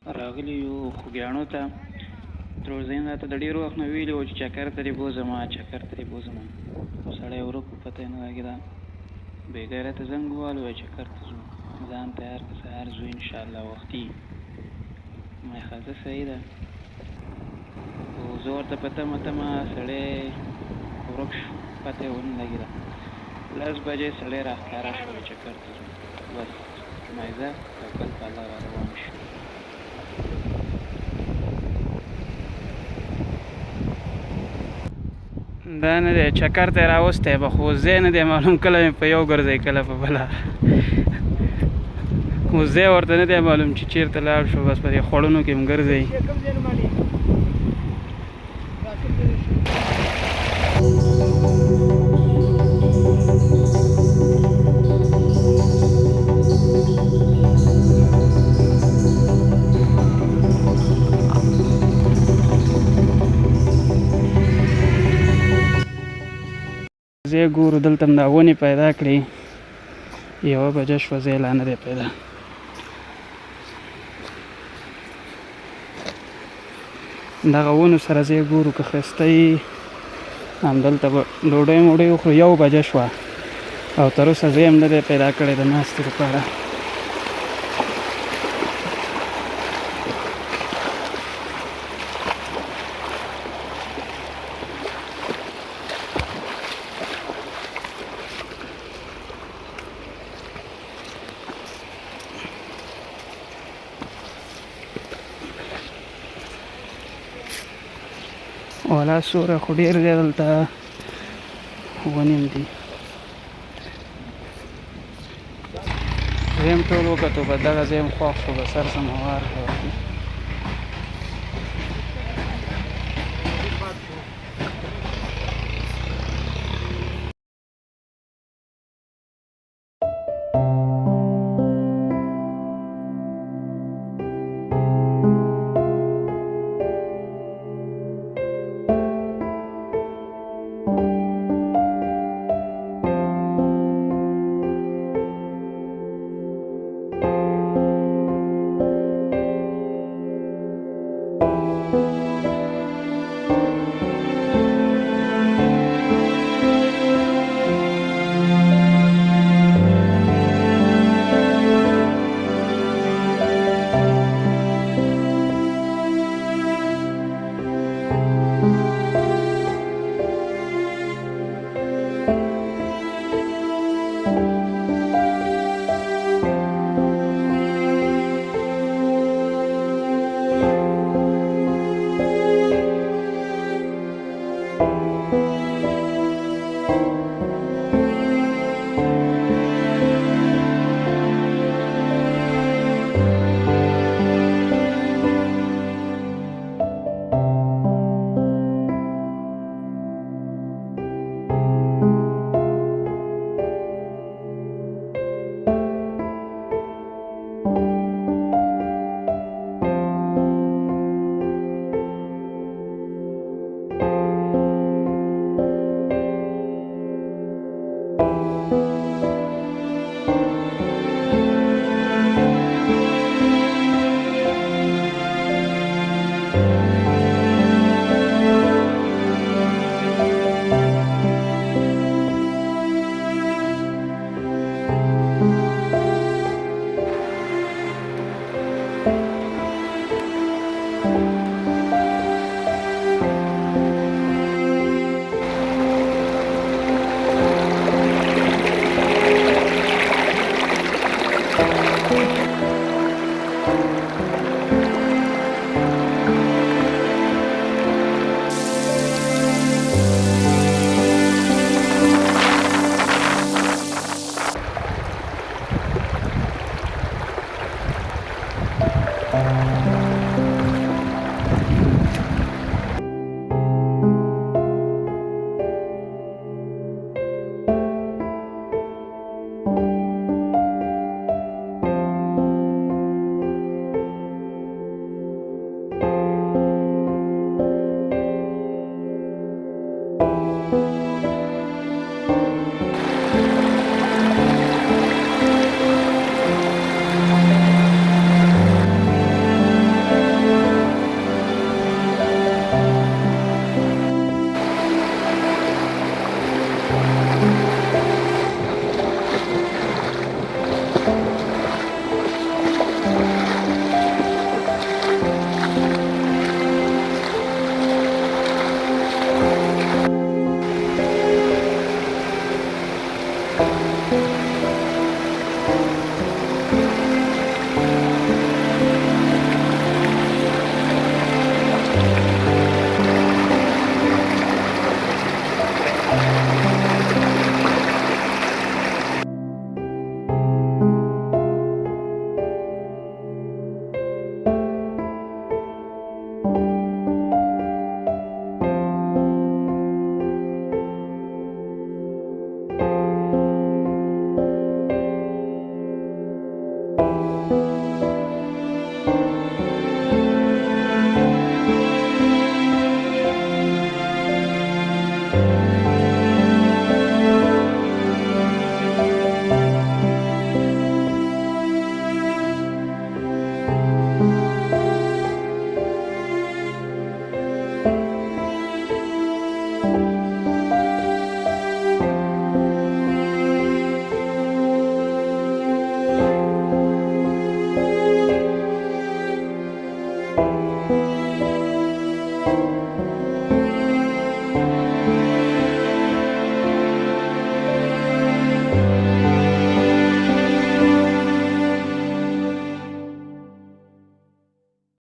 راغلی یو خوږیاڼو ته. ترورزین راته د ډېر وخت نه ویلي وو چې چکر ته دې بوځمه چکر ته دې بوځمه، خو سړی ورک و، پته یې نه لګېده. بېګیرته زنګ ووهلو وایي چکر ته ځو، ځان تیار کړه سهار ځو انشاءالله وختي. ما ویل ښه ځه صحیح ده. خو زه ورته په تمه تمه سړی ورک شو، پته یې ونه لګېده. 10 بجې سړی راښکاره شو وایي چکر ته ځو. بس ما ویل ځه توکل په الله را روان شو. دا نه دی چکر ته یې راوستی به، خو ځای نه دی معلوم، کله مې په یو ګرځوي کله په بله، خو ځای ورته نه دی معلوم چې چېرته لاړ شو. بس په دې خوړونو کې هم ګرځوي. ځای ګورو، دلته هم دا ونې پیدا کړي، 1 بجه شوه، ځای لا نه دی پیدا. دغه ونو سره ځای ګورو، که ښایسته وي همدلته به ډوډۍ موډۍ وخورو. 1 بجه شوه او تر اوسه ځای هم نه دی پیدا کړی د ناستې لپاره. والا سوره خو ډېر دی دلته، ونې هم دي. ځای هم ټول وکتو، به دغه ځای هم خوښ شو، به سر سموار کړو.